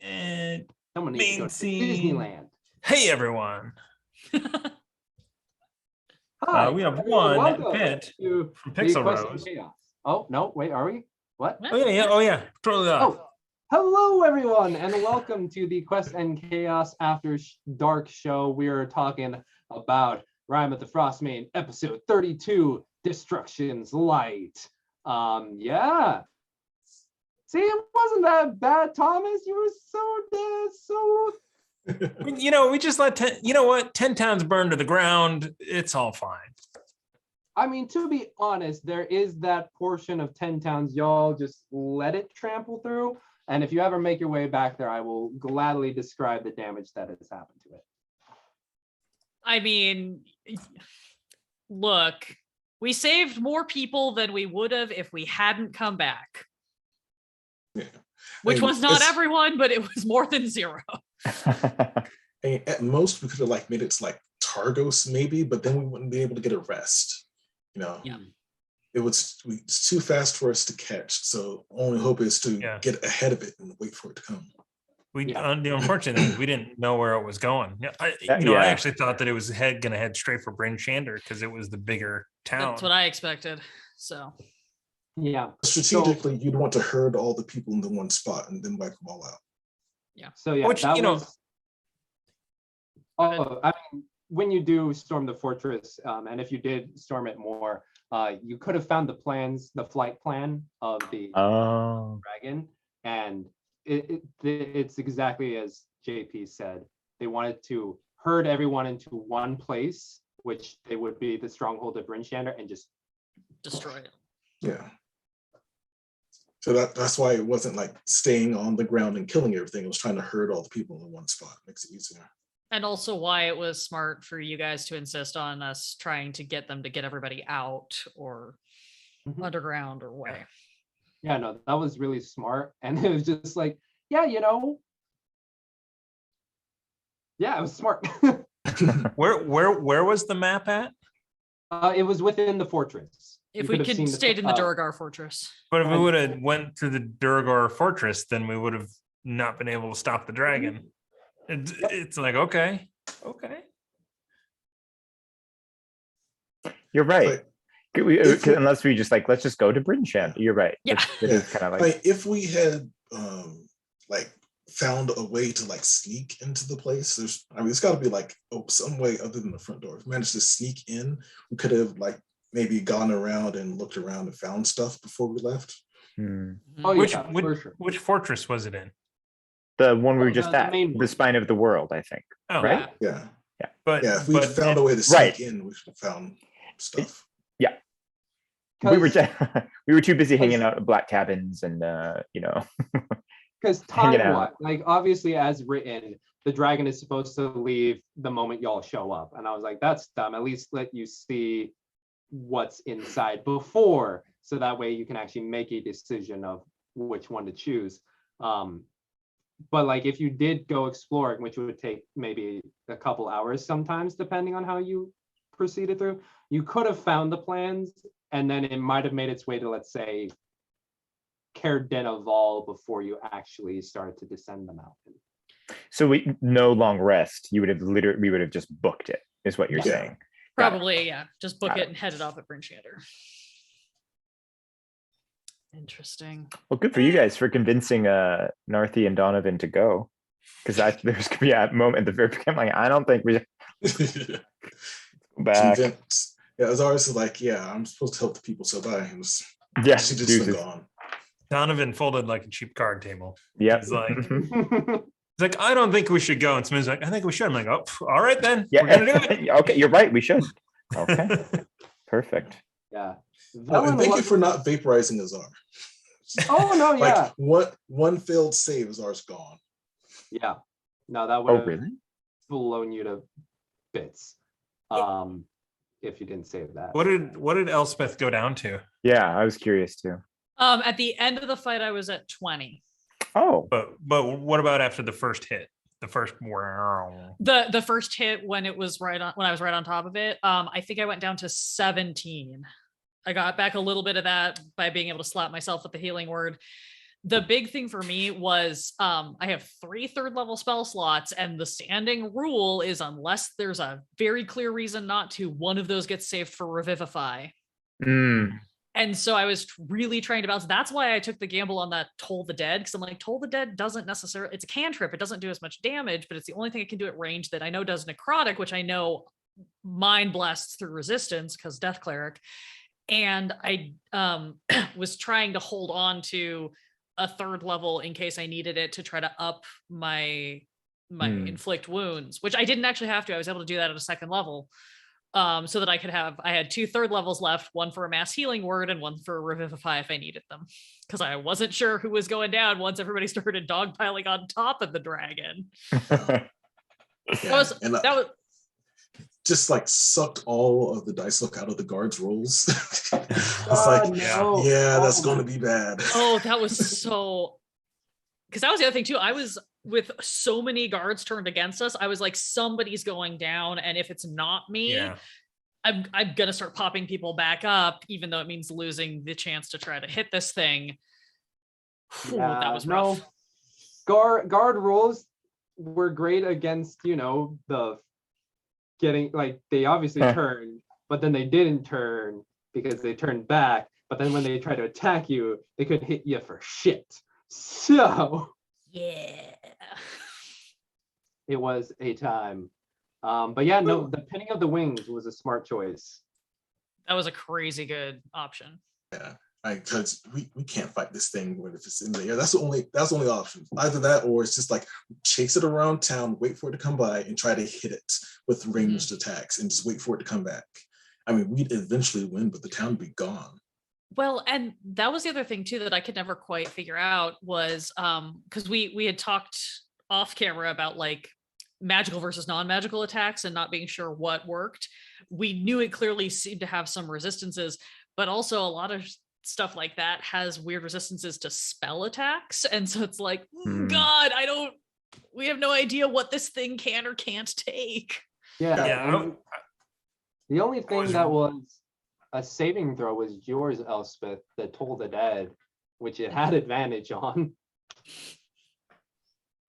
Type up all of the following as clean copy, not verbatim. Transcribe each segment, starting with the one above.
And Someone needs to go main to scene. Disneyland. Hey, everyone. Hi, we have everyone, one welcome bit to from the Pixel Quest and Rose. Chaos. Oh, no, wait, are we? What? Oh yeah, totally off. Oh, hello, everyone, and welcome to the Quest and Chaos After Dark show. We are talking about Rime of the Frostmain, episode 32, Destruction's Light. Yeah. See, it wasn't that bad, Thomas. You were so We just let 10 towns burn to the ground. It's all fine. I mean, to be honest, there is that portion of 10 towns y'all just let it trample through. And if you ever make your way back there, I will gladly describe the damage that has happened to it. I mean, look, we saved more people than we would have if we hadn't come back. Yeah. Which was not everyone, but it was more than zero. And at most, we could have made it to Targos maybe, but then we wouldn't be able to get a rest. Yeah. It's too fast for us to catch. So only hope is to get ahead of it and wait for it to come. The unfortunate thing is we didn't know where it was going. I actually thought that it was going to head straight for Bryn Shander because it was the bigger town. That's what I expected. So. Yeah. Strategically, you'd want to herd all the people in the one spot and then wipe them all out. Yeah. So I mean, when you do storm the fortress, and if you did storm it more, you could have found the flight plan of the dragon, and it's exactly as JP said. They wanted to herd everyone into one place, which they would be the stronghold of Bryn Shander, and just destroy it. Yeah. So that's why it wasn't staying on the ground and killing everything. It was trying to herd all the people in one spot. Makes it easier. And also why it was smart for you guys to insist on us trying to get them to get everybody out or underground or way. Yeah, no, that was really smart. And it was just it was smart. Where was the map at? It was within the fortress. If we could stayed in the Durgar fortress. But if we would have went to the Durgar fortress, then we would have not been able to stop the dragon. It's okay. You're right. Unless we just let's just go to Bryn Shander. You're right. Yeah. It's kind of if we had found a way to sneak into the place, there's got to be some way other than the front door. If we managed to sneak in, we could have maybe gone around and looked around and found stuff before we left. Oh, which fortress was it in? The one we were just at, the spine of the world, I think. Oh, right? Yeah. But if we found a way to sneak in, we should have found stuff. Yeah. We were too busy hanging out at black cabins and because time-wise, obviously as written, the dragon is supposed to leave the moment y'all show up. And I was like, that's dumb. At least let you see what's inside before, so that way you can actually make a decision of which one to choose. But if you did go exploring, which would take maybe a couple hours sometimes, depending on how you proceeded through, you could have found the plans, and then it might have made its way to, let's say, Caer-Denaval before you actually started to descend the mountain. So we no long rest. We would have just booked it, is what you're saying. Probably, yeah. Just book it and head it off at Bryn Shander. Interesting. Well, good for you guys for convincing Narthi and Donovan to go, because there's gonna be a moment at the very beginning. I don't think we go back. Azara's is I'm supposed to help the people, so bye. She just gone. Donovan folded like a cheap card table. Yeah. He's I don't think we should go. And Smith's I think we should. I'm all right then. Yeah. We're gonna do it. Okay, you're right. We should. Okay. Perfect. Yeah. And thank you for not vaporizing Azar. Oh no, yeah. One failed save, Azar's gone. Yeah. No, that would have really blown you to bits. If you didn't save that. What did Elspeth go down to? Yeah, I was curious too. At the end of the fight, I was at 20. Oh. But what about after the first hit? The first the first hit when I was right on top of it. I think I went down to 17. I got back a little bit of that by being able to slap myself with the healing word. the big thing for me was I have 3 third level spell slots, and the standing rule is unless there's a very clear reason not to, one of those gets saved for Revivify. And so I was really trying to balance. That's why I took the gamble on that Toll the Dead, because I'm like, Toll the Dead doesn't necessarily, it's a cantrip. It doesn't do as much damage, but it's the only thing it can do at range that I know does necrotic, which I know mind blasts through resistance because Death Cleric. And I was trying to hold on to a 3rd level in case I needed it to try to up my inflict wounds, which I didn't actually have to. I was able to do that at a 2nd level. So that I had 2 3rd levels left, one for a mass healing word and one for Revivify if I needed them. Because I wasn't sure who was going down once everybody started dogpiling on top of the dragon. That was just like sucked all of the dice luck out of the guards' rolls. It's like, no. That's going to be bad. Oh, that was so. Because that was the other thing too. I was with so many guards turned against us. I was like, somebody's going down, and if it's not me, I'm gonna start popping people back up, even though it means losing the chance to try to hit this thing. That was rough. Guard rolls were great against, the getting, like, they obviously turned, but then they didn't turn because they turned back. But then when they tried to attack you, they couldn't hit you for shit. So yeah, it was a time. But yeah, no, the pinning of the wings was a smart choice. That was a crazy good option. Yeah, because we can't fight this thing when if it's in the air. That's the only option. Either that, or it's just like chase it around town, wait for it to come by, and try to hit it with ranged attacks, and just wait for it to come back. I mean, we'd eventually win, but the town would be gone. Well, and that was the other thing too that I could never quite figure out was because we had talked off camera about like magical versus non-magical attacks and not being sure what worked. We knew it clearly seemed to have some resistances, but also a lot of stuff like that has weird resistances to spell attacks. And so it's like, God, we have no idea what this thing can or can't take. Yeah. The only thing that was a saving throw was yours, Elspeth, that Toll the Dead, which it had advantage on.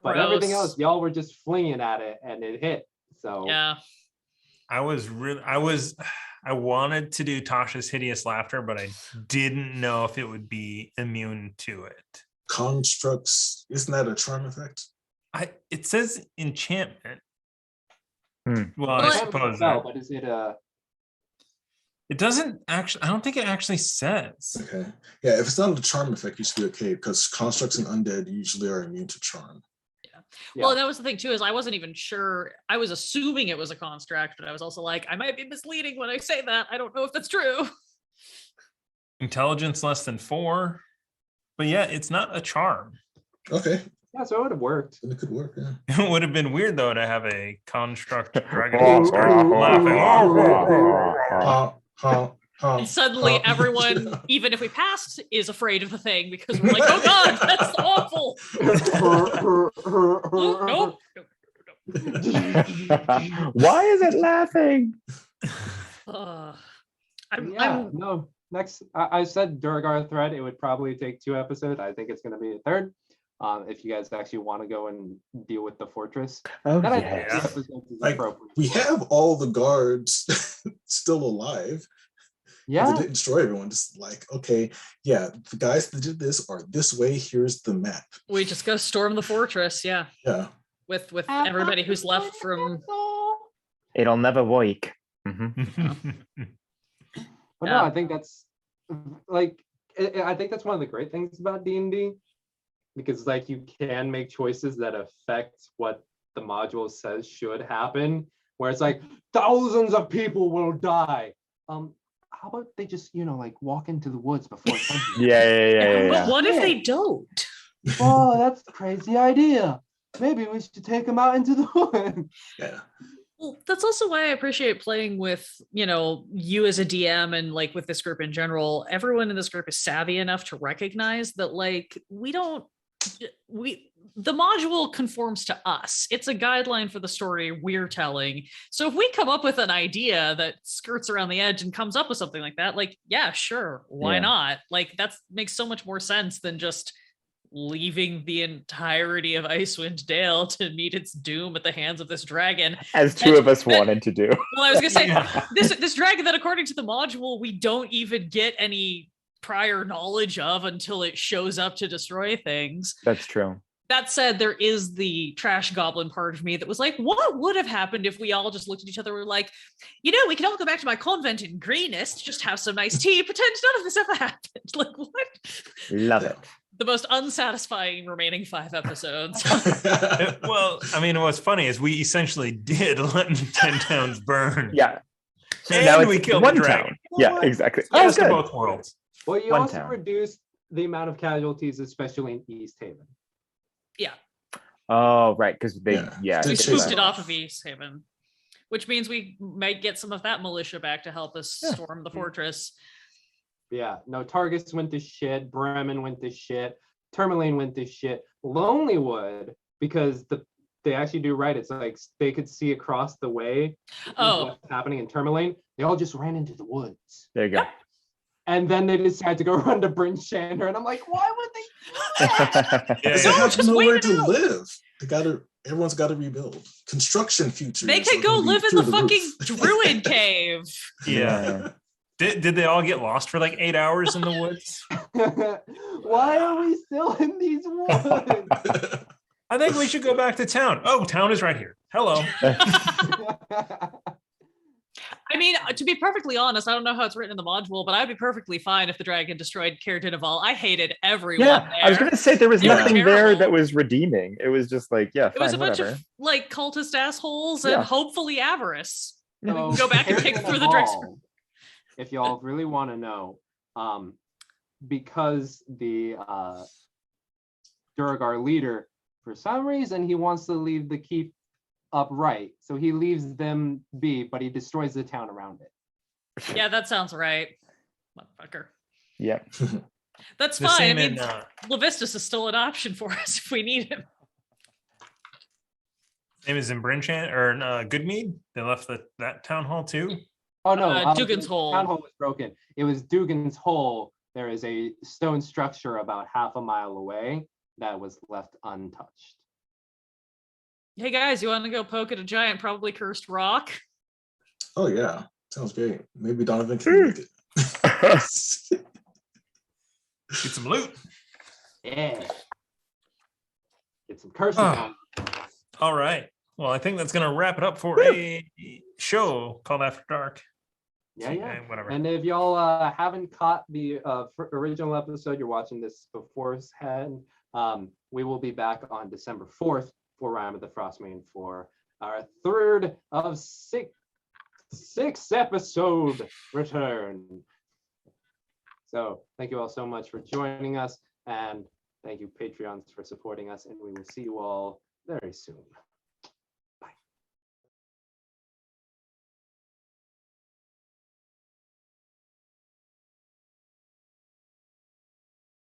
But everything else, y'all were just flinging at it and it hit. So yeah, I wanted to do Tasha's Hideous Laughter, but I didn't know if it would be immune to it. Constructs, isn't that a charm effect? It says enchantment. Well, I suppose that. But is it it doesn't actually, I don't think it actually says. Okay. Yeah, if it's not a charm effect, you should be okay, because constructs and undead usually are immune to charm. Well, that was the thing too, is I wasn't even sure. I was assuming it was a construct, but I was also like, I might be misleading when I say that. I don't know if that's true. Intelligence less than 4. But yeah, it's not a charm. Okay. Yeah, so it would have worked. Then it could work, yeah. It would have been weird though to have a construct dragon start laughing. And suddenly everyone, even if we passed, is afraid of the thing because we're like, oh God, that's awful. Nope. Why is it laughing? No. Next, I said Durgar thread. It would probably take 2 episodes. I think it's going to be a 3rd. If you guys actually want to go and deal with the fortress. Oh, yes. Like, we have all the guards still alive. Yeah. They didn't destroy everyone. Just like, okay, yeah, the guys that did this are this way. Here's the map. We just go storm the fortress. Yeah. Yeah. With everybody who's left from. It'll never wake. But no, I think that's like, I think that's one of the great things about D&D, because like you can make choices that affect what the module says should happen, where it's like thousands of people will die. How about they just, like walk into the woods before Yeah. But what if they don't? Oh, that's a crazy idea. Maybe we should take them out into the woods. Yeah. Well, that's also why I appreciate playing with, you as a DM and like with this group in general. Everyone in this group is savvy enough to recognize that like the module conforms to us. It's a guideline for the story we're telling. So if we come up with an idea that skirts around the edge and comes up with something like that, like, yeah, sure, why not? Like that makes so much more sense than just leaving the entirety of Icewind Dale to meet its doom at the hands of this dragon. As two of us wanted to do. Well, I was gonna say Yeah. this dragon that, according to the module, we don't even get any prior knowledge of until it shows up to destroy things. That's true. That said, there is the trash goblin part of me that was like, what would have happened if we all just looked at each other and were like, we can all go back to my convent in Greenest, just have some nice tea, pretend none of this ever happened. Like, what? Love it. The most unsatisfying remaining 5 episodes. Well, I mean, what's funny is we essentially did let 10 towns burn. Yeah. And we killed the one dragon. town. Yeah, exactly. Best of good. both worlds. Well, you One also town. reduced the amount of casualties, especially in East Haven. Yeah. Oh, right, because they, Yeah. We Did spooked chase it it off off. of East Haven, which means we might get some of that militia back to help us Yeah. storm the fortress. Yeah, no, Targus went to shit, Bremen went to shit, Tourmaline went to shit, Lonelywood, because they actually do right. It's like they could see across the way what's happening in Tourmaline. They all just ran into the woods. There you go. And then they decided to go run to Bryn Shander, and I'm like, why would they do that? Yeah, They No, have just nowhere wait it to out. live. Everyone's got to rebuild. Construction future. They could go live in the fucking druid cave. Yeah. Did they all get lost for like 8 hours in the woods? Why are we still in these woods? I think we should go back to town. Oh, town is right here. Hello. I mean, to be perfectly honest, I don't know how it's written in the module, but I'd be perfectly fine if the dragon destroyed Caer Dineval. I hated everyone Yeah, there. I was gonna say there was They were nothing there terrible. that was redeeming. It was just like, yeah, It was fine, a bunch whatever. of like cultist assholes and Yeah. hopefully avarice. So, Go back and Caer pick through the drinks. Dineval, if y'all really want to know, because the Duragar leader, for some reason, he wants to leave the keep upright, so he leaves them be, but he destroys the town around it. Yeah, that sounds right. Motherfucker. Yeah. That's The fine. I same mean, in Levistus is still an option for us if we need him. name is in Brinchan or Goodmead. They left that town hall too. Oh no, Dugan's the Hole. Town hall was broken. It was Dugan's Hole. There is a stone structure about half a mile away that was left untouched. Hey guys, you want to go poke at a giant, probably cursed rock? Oh yeah, sounds great. Maybe Donovan can make it. Get some loot. Yeah. Get some cursing Ah. on. All right. Well, I think that's gonna wrap it up for a show called After Dark. Yeah, yeah. Okay, whatever. And if y'all haven't caught the original episode, you're watching this beforehand, we will be back on December 4th for Rime of the Frostmain for our third of six episode return. So thank you all so much for joining us, and thank you Patreons for supporting us, and we will see you all very soon.